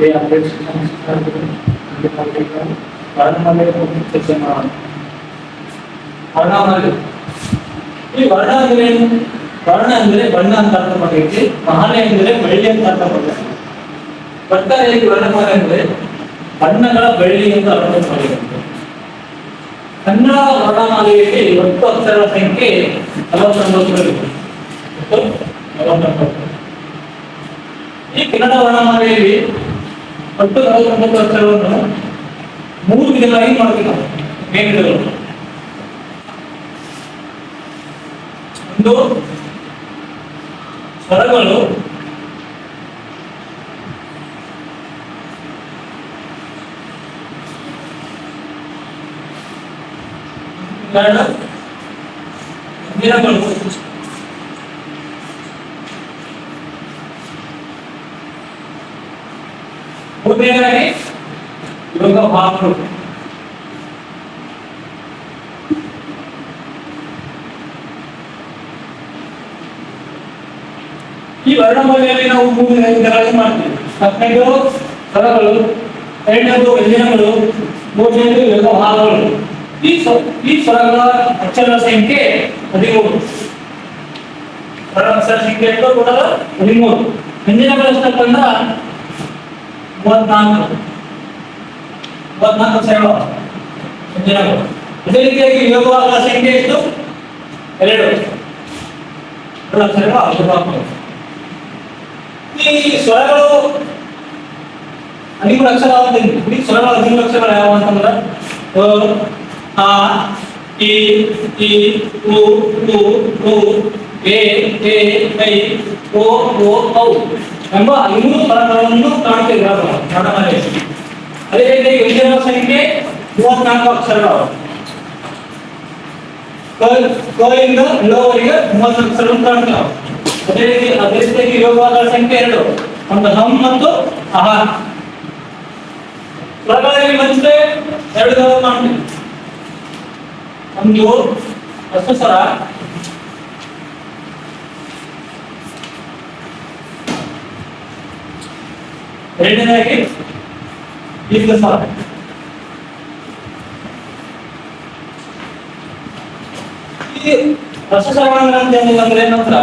ये अपडेट ವರ್ಣಮಾಲೆ ಚರ್ಚೆ ಮಾಡೋಣ. ವರ್ಣಮಾಲೆ ಈ ವರ್ಣ ಅಂದ್ರೆ ಏನು? ವರ್ಣ ಅಂದ್ರೆ ಬಣ್ಣ ಅಂತ ಅರ್ಥ ಮಾಡಬೇಕು. ಮಾಲೆ ಅಂದ್ರೆ ಬೆಳ್ಳಿ ಅಂತ ಅರ್ಥ ಮಾಡಬೇಕು. ಒಟ್ಟಾರೆ ವರ್ಣಮಾಲೆ ಅಂದ್ರೆ ಬಣ್ಣಗಳ ಬೆಳ್ಳಿ ಅಂತ ಅರ್ಥ ಮಾಡಬೇಕು. ಕನ್ನಡ ವರ್ಣಮಾಲೆಯಲ್ಲಿ ಒಟ್ಟು ಅಕ್ಷರಗಳ ಸಂಖ್ಯೆ 49 ಈ ಕನ್ನಡ ವರ್ಣಮಾಲೆಯಲ್ಲಿ ಒಟ್ಟು 49 ಅಕ್ಷರವನ್ನು 3 ವಿಧಗಳಾಗಿ ಮಾಡ್ತೀವಿ ನಾವು. ಮೇಘಗಳು ಒಂದು ಸ್ವರಗಳು, ಎರಡು ದಿನಗಳು, ಮೂರನೇದಾಗಿ ಯೋಗ ಭಾಗಗಳು. ಈ ವರ್ಣಮಾಲೆಯಲ್ಲಿ ನಾವು 3 ವಿಧಗಳಾಗಿ ಮಾಡ್ತೀವಿ. ಫಸ್ಟ್ನೇದು ಸ್ವರಗಳು, ಎರಡನೇದು ವ್ಯಂಜನಗಳು, ಮೂರನೇದು ಯೋಗ ಭಾಗಗಳು. ಈ ಸ್ವರಗಳ ಅಕ್ಷರಗಳ ಸಂಖ್ಯೆ 13. ಸ್ವರ ಅಕ್ಷರ ಸಂಖ್ಯೆ ಎಷ್ಟು? ಟೋಟಲ್ 13. ವ್ಯಂಜನಗಳು ಎಷ್ಟಪ್ಪ ಅಂದ್ರ 34 ಅಕ್ಷರಗಳು ವ್ಯಂಜನಗಳು. ಅದೇ ರೀತಿಯಾಗಿ ಯೋಗ ಭಾಗಗಳ ಸಂಖ್ಯೆ ಎಷ್ಟು? 2 ಅಕ್ಷರಗಳು. ಈ ಸ್ವರಗಳು 13 ಅಕ್ಷರ ಆಗುತ್ತದೆ. ಈ ಸ್ವರಗಳ 13 ಅಕ್ಷರಗಳು ಯಾವ ಅಂತಂದ್ರೆ ಆ ಇ ಈ ಉ ಉ ಉ ಎ ಎ ಐ ಓ ಓ ಔ ಎಂಬ 13 ಸ್ವರಗಳನ್ನು ಕಾಣ್ತೇವೆ ವರ್ಣಮಾಲೆಯಲ್ಲಿ. ಅದೇ ರೀತಿ ವ್ಯಂಜನಗಳ ಸಂಖ್ಯೆ 34 ಅಕ್ಷರಗಳು. ಕ ಇಂದ ಲ ವರೆಗೆ 30 ಅಕ್ಷರಗಳನ್ನು ಕಾಣ್ತೇವೆ. ಅದೇ ರೀತಿಯಾಗಿ ಯೋಗವಾಗಳ ಸಂಖ್ಯೆ 2. ಒಂದು ಹಮ್ ಮತ್ತು ಅಹ. ಸ್ವರಗಳಲ್ಲಿ ಮತ್ತೆ 2 ವಿಧಗಳು ಮಾಡ್ತೀವಿ. ಒಂದು ಹ್ರಸ್ವ ಸ್ವರ, ಎರಡನೇದಾಗಿ ದೀರ್ಘ ಸ್ವರ. ಈ ಹ್ರಸ್ವ ಸ್ವರಗಳ ಅಂದ್ರೆ ಏನಂದ್ರ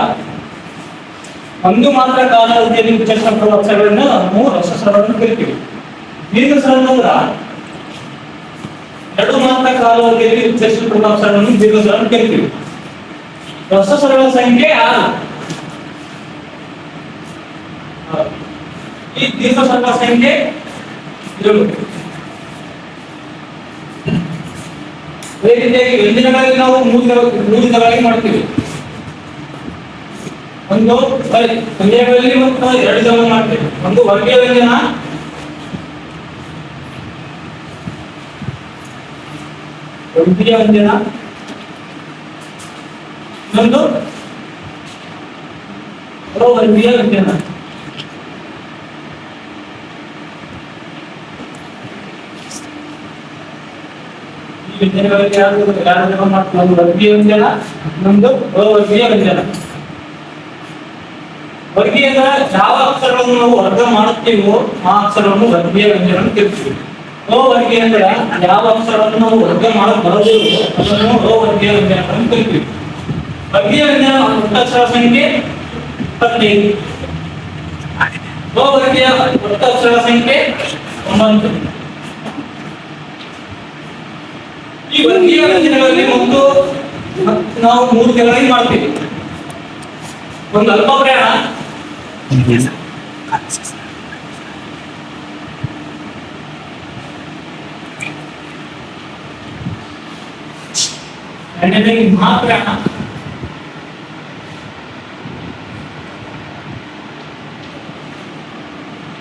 ಒಂದು ಮಾತ್ರ ಕಾಲಾವಧಿಯಲ್ಲಿ ಉಚ್ಚರಿಸಲ್ಪಡುವ ಅಕ್ಷರಗಳನ್ನ ನಾವು ಹ್ರಸ್ವ ಸ್ವರಗಳನ್ನು ಕರಿತೀವಿ. ದೀರ್ಘ ಸ್ವರ ಅಂದ್ರ 2 ಮಾತ್ರ ಕಾಲಾವಧಿಯಲ್ಲಿ ಉಚ್ಚರಿಸಲ್ಪಡುವ ಅಕ್ಷರಗಳನ್ನು ದೀರ್ಘ ಸ್ವರ ಕರಿತೀವಿ. ಹ್ರಸ್ವ ಸ್ವರಗಳ ಸಂಖ್ಯೆ 6. ಈ ದೀರ್ಘ ಸ್ವರಗಳ ಸಂಖ್ಯೆ 7. ಅದೇ ರೀತಿಯಾಗಿ ವ್ಯಂಜನಗಳಲ್ಲಿ ನಾವು 3 ವಿಧಗಳಾಗಿ ಮಾಡ್ತೀವಿ. ಒಂದು ವ್ಯಂಜನಗಳಲ್ಲಿ ಮತ್ತು 2 ವಿಧಗಳನ್ನು ಮಾಡ್ತೀವಿ. ಒಂದು ವರ್ಗೀಯ ವ್ಯಂಜನ, ವರ್ಗೀಯ ವ್ಯಂಜನ, ಇನ್ನೊಂದು ಅವರ್ಗೀಯ ವ್ಯಂಜನ. ಈ ವ್ಯಂಜನಗಳಲ್ಲಿ ಯಾರು ಮಾಡ್ತೀವಿ? ಒಂದು ವರ್ಗೀಯ ವ್ಯಂಜನ, ಇನ್ನೊಂದು ಅವರ್ಗೀಯ ವ್ಯಂಜನ. ವರ್ಗೀಯ ಯಾವ ಅಕ್ಷರಗಳನ್ನು ನಾವು ವರ್ಗ ಮಾಡುತ್ತೀವೋ ಆ ಅಕ್ಷರವನ್ನು ವರ್ಗೀಯ ವ್ಯಂಜನ ಅಂತ ಕರಿತೀವಿ. ಅವರ್ಗೀಯ ಅಂದ್ರೆ ಯಾವ ಅಕ್ಷರವನ್ನು ನಾವು ವರ್ಗ ಮಾಡಕ್ ಬರೋದಿಲ್ಲ ಅದನ್ನು ಅವರ್ಗೀಯ ವ್ಯಂಜನ ಅಂತ ಕರಿತೀವಿ. ವರ್ಗೀಯ ವ್ಯಂಜನ ಒಟ್ಟು ಅಕ್ಷರ ಸಂಖ್ಯೆ 15. ಅವರ್ಗೀಯ ಒಟ್ಟು ಅಕ್ಷರ ಸಂಖ್ಯೆ 9. ಈ ವರ್ಗೀಯ ವ್ಯಂಜನಗಳಲ್ಲಿ ಮತ್ತು ನಾವು 3 ವಿಧಗಳಾಗಿ ಮಾಡ್ತೀವಿ. ಒಂದು ಅಲ್ಪ ಪ್ರಯಾಣ, ಎರಡನೇದಾಗಿ ಮಹಾಪ್ರಯಾಣ,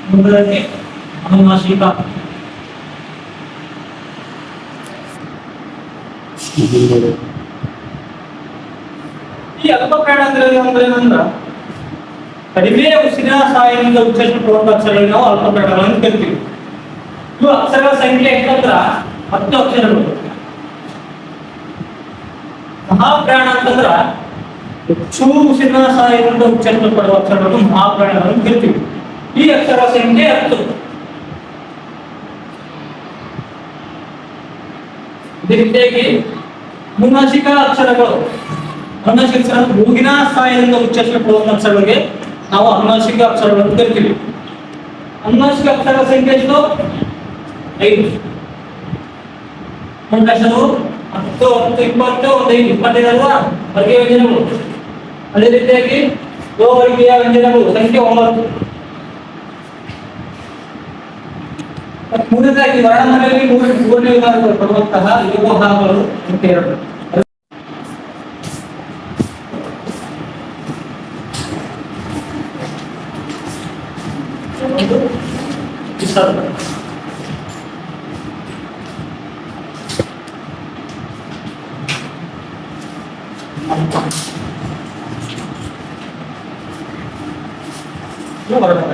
ಮೂರನೇದಾಗಿ ಅನುನಾಸಿಕ. ಈ ಅಲ್ಪ ಪ್ರಯಾಣ ಅಂದ್ರೆ ಏನಂದ್ರ ಕಡಿಮೆ ಉಸಿರಿನ ಸಹಾಯದಿಂದ ಉಚ್ಚರಿಸಲ್ಪಡುವಂತ ಅಕ್ಷರಗಳನ್ನು ನಾವು ಅಲ್ಪ ಪ್ರಯಾಣಗಳನ್ನು ಕರಿತೀವಿ. ಇವು ಅಕ್ಷರಗಳ ಸಂಖ್ಯೆ ಎಷ್ಟಂದ್ರ 10 ಅಕ್ಷರಗಳು. ಮಹಾಪ್ರಾಣ ಅಂತಂದ್ರ ಹೆಚ್ಚು ಉಸಿರಿನ ಸಹಾಯದಿಂದ ಉಚ್ಚರಿಸಲ್ಪಡುವ ಅಕ್ಷರಗಳನ್ನು ಮಹಾಪ್ರಾಣಗಳನ್ನು ಕರಿತೀವಿ. ಈ ಅಕ್ಷರ ಸಂಖ್ಯೆ 10. ಇದೇ ರೀತಿಯಾಗಿ ಅನುನಾಸಿಕ ಅಕ್ಷರಗಳು, ಅನುನಾಸಿಕ ಅಕ್ಷರ ಮೂಗಿನ ಸಹಾಯದಿಂದ ಉಚ್ಚರಿಸಲ್ಪಡುವ ಅಕ್ಷರಗಳಿಗೆ ನಾವು ಅನುನಾಸಿಕ ಅಕ್ಷರಗಳನ್ನು ಕರಿತೀವಿ. ಅನುನಾಸಿಕ ಅಕ್ಷರ ಸಂಖ್ಯೆ ಎಷ್ಟು? 5. ಅಕ್ಷರಗಳು 10, 10, 20, 5, 25 ಅಲ್ವಾ? ವರ್ಗೀಯ ವ್ಯಂಜನಗಳು. ಅದೇ ರೀತಿಯಾಗಿ ವರ್ಗೀಯ ವ್ಯಂಜನಗಳು ಸಂಖ್ಯೆ 9. ಮೂರನೇದಾಗಿ ವರ್ಣಮಾಲೆಯಲ್ಲಿ ಮೂರನೇ ವಿಭಾಗಗಳು ಬರುವಂತಹ ಯೋಗಭಾಗಗಳು ಸಂಖ್ಯೆ 2. ವಿಸರ್ಗ. ವರ್ಣಮಾಲೆ